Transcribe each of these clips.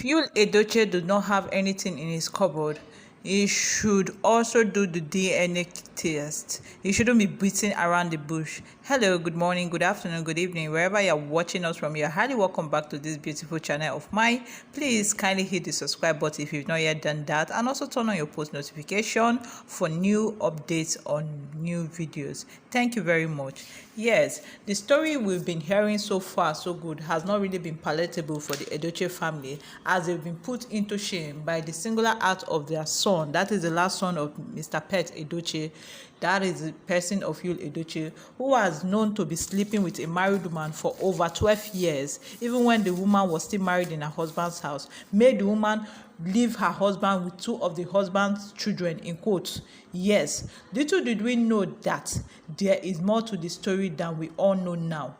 Yul Edochie does not have anything in his cupboard, he should also do the DNA test. He shouldn't be beating around the bush. Hello, good morning, good afternoon, good evening, wherever you're watching us from. You're highly welcome back to this beautiful channel of mine. Please kindly hit the subscribe button if you've not yet done that, and also turn on your post notification for new updates on new videos. Thank you very much. Yes, the story we've been hearing so far so good has not really been palatable for the Edochie family, as they've been put into shame by the singular act of their son. That is the last son of Mr. Pet Edochie. That is the person of Yul Edochie, who was known to be sleeping with a married woman for over 12 years, even when the woman was still married in her husband's house, made the woman leave her husband with two of the husband's children, in quotes. Yes, little did we know that there is more to the story than we all know now.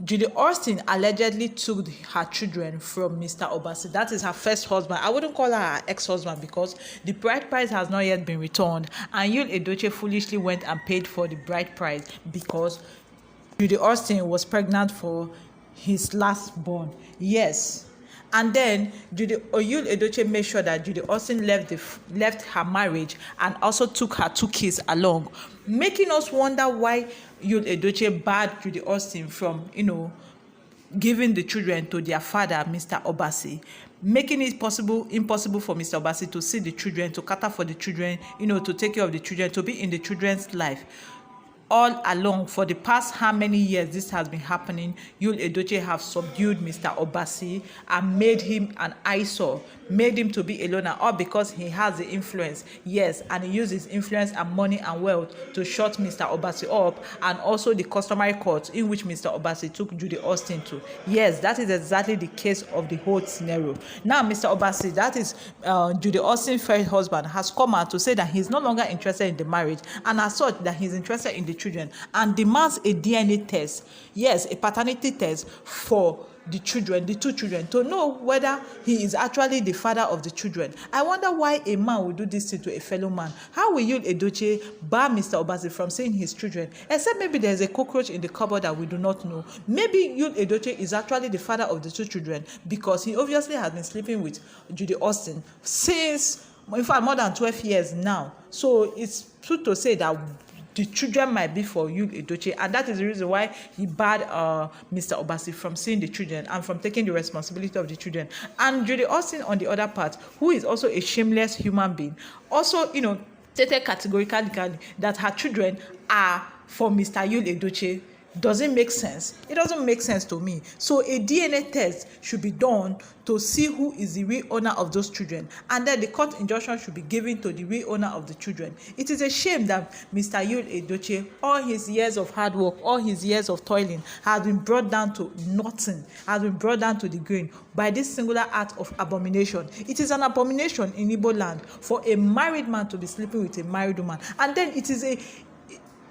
Judy Austin allegedly took her children from Mr. Obasi. That is her first husband. I wouldn't call her ex-husband because the bride price has not yet been returned. And Yul Edochie foolishly went and paid for the bride price because Judy Austin was pregnant for his last born. Yes. And then Yul Edochie made sure that Judy Austin left her marriage and also took her two kids along, making us wonder why Yul Edochie barred Judy Austin from, giving the children to their father, Mr. Obasi, making it impossible for Mr. Obasi to see the children, to cater for the children, to take care of the children, to be in the children's life. All along, for the past how many years this has been happening, Yul Edochie have subdued Mr. Obasi and made him an eyesore, made him to be a loner, all because he has the influence. Yes, and he used his influence and money and wealth to shut Mr. Obasi up, and also the customary court in which Mr. Obasi took Judy Austin to. Yes, that is exactly the case of the whole scenario. Now, Mr. Obasi, that is Judy Austin's first husband, has come out to say that he's no longer interested in the marriage, and as such that he's interested in the children, and demands a DNA test, yes, a paternity test for the children, the two children, to know whether he is actually the father of the children. I wonder why a man would do this thing to a fellow man. How will Yul Edochie bar Mr. Obasi from seeing his children? Except maybe there's a cockroach in the cupboard that we do not know. Maybe Yul Edochie is actually the father of the two children, because he obviously has been sleeping with Judy Austin since, in fact, more than 12 years now. So it's true to say that the children might be for Yul Edochie, and that is the reason why he barred Mr. Obasi from seeing the children and from taking the responsibility of the children. And Judy Austin, on the other part, who is also a shameless human being, also, stated categorically that her children are for Mr. Yul Edochie. Does it make sense? It doesn't make sense to me. So a DNA test should be done to see who is the real owner of those children, and then the court injunction should be given to the real owner of the children. It is a shame that Mr. Yul Edochie, all his years of hard work, all his years of toiling, has been brought down to nothing, has been brought down to the grave by this singular act of abomination. It is an abomination in Igbo land for a married man to be sleeping with a married woman, and then it is a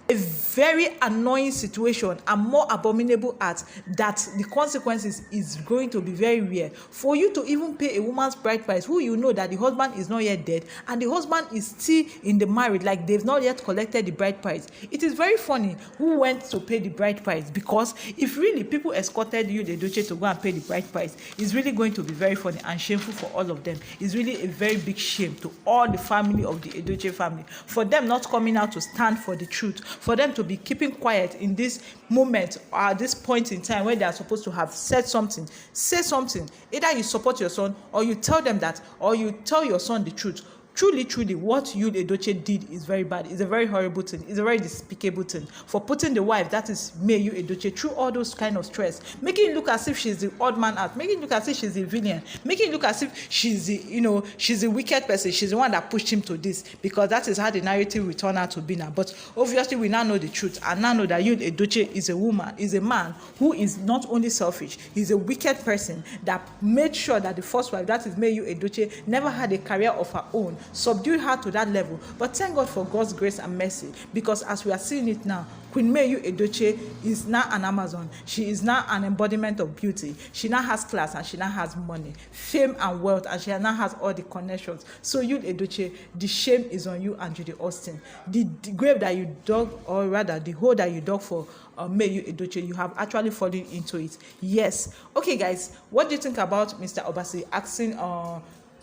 very annoying situation and more abominable act that the consequences is going to be very rare. For you to even pay a woman's bride price, who you know that the husband is not yet dead and the husband is still in the marriage, like they've not yet collected the bride price. It is very funny who went to pay the bride price, because if really people escorted Yul Edochie to go and pay the bride price, it's really going to be very funny and shameful for all of them. It's really a very big shame to all the family of the Edochie family, for them not coming out to stand for the truth, for them to be keeping quiet in this moment or at this point in time when they are supposed to have said something. Say something. Either you support your son, or you tell them that, or you tell your son the truth. Truly, what Yul Edochie did is very bad. It's a very horrible thing. It's a very despicable thing. For putting the wife, that is May Yul Edochie, through all those kind of stress, making it look as if she's the odd man out, making it look as if she's the villain, making it look as if she's the, she's the wicked person. She's the one that pushed him to this, because that is how the narrative will turn out to be now. But obviously, we now know the truth, and now know that Yul Edochie is a woman, is a man who is not only selfish, he's a wicked person that made sure that the first wife, that is May Yul Edochie, never had a career of her own, subdue her to that level. But thank God for God's grace and mercy, because as we are seeing it now, Queen Mayu Edochie is now an Amazon. She is now an embodiment of beauty. She now has class and she now has money, fame and wealth, and she now has all the connections. So you Edochie, the shame is on you and Judy Austin. The grave that you dug, or rather the hole that you dug for Mayu Edochie, you have actually fallen into it. Yes. Okay, guys, what do you think about Mr. Obasi asking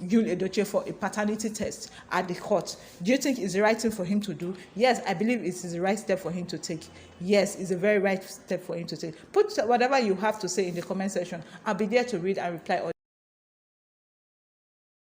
Yul Edochie for a paternity test at the court? Do you think it's the right thing for him to do? Yes, I believe it is the right step for him to take. Yes, it's a very right step for him to take. Put whatever you have to say in the comment section. I'll be there to read and reply all